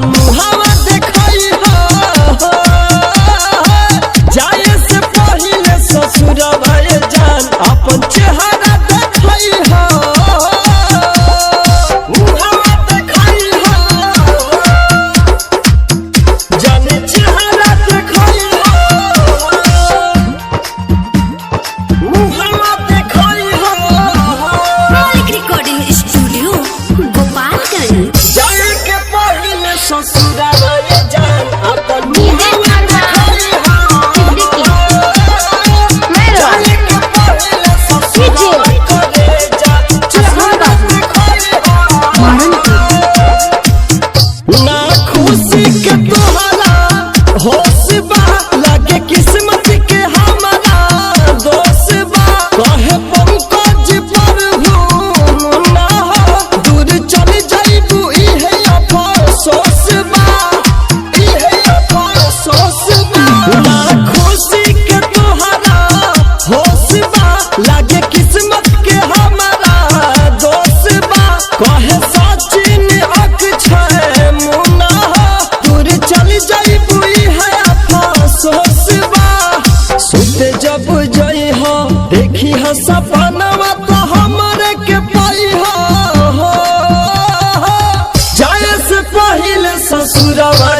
अपन मुहावा देखाई हो जाए से पहले ससुरवा जान अपन चेहरा देखाई हो मुहावा देखाई हो जाने चेहरा देखाई हो मुहावा देखाई हो। मौलिक रिकॉर्डिंग स्टूडियो गोपालगंज। जाए के पहले ससुरवा जान अपन मुहावा देखाई हो जाए के पहले ससुरवा करे जान चेहरा देखाई हो ना खुशी के तोहरा होश बा लगे किस्मत के हमारा दोष बा कहे पंकज पर ना हो दूर चल जाइबू इहे अफसोस बा इहे अफसोस बा ना खुशी के तोहरा होश बा लगे किस्मत के हमारा दोष बा कहे सचिन अक्षय मुन्ना दूर चल जाइबू इहे अफसोस बा सुते जब जई हो देखी हो सपनवा तो हमरे के पाई हो जाए से पहले ससुरवा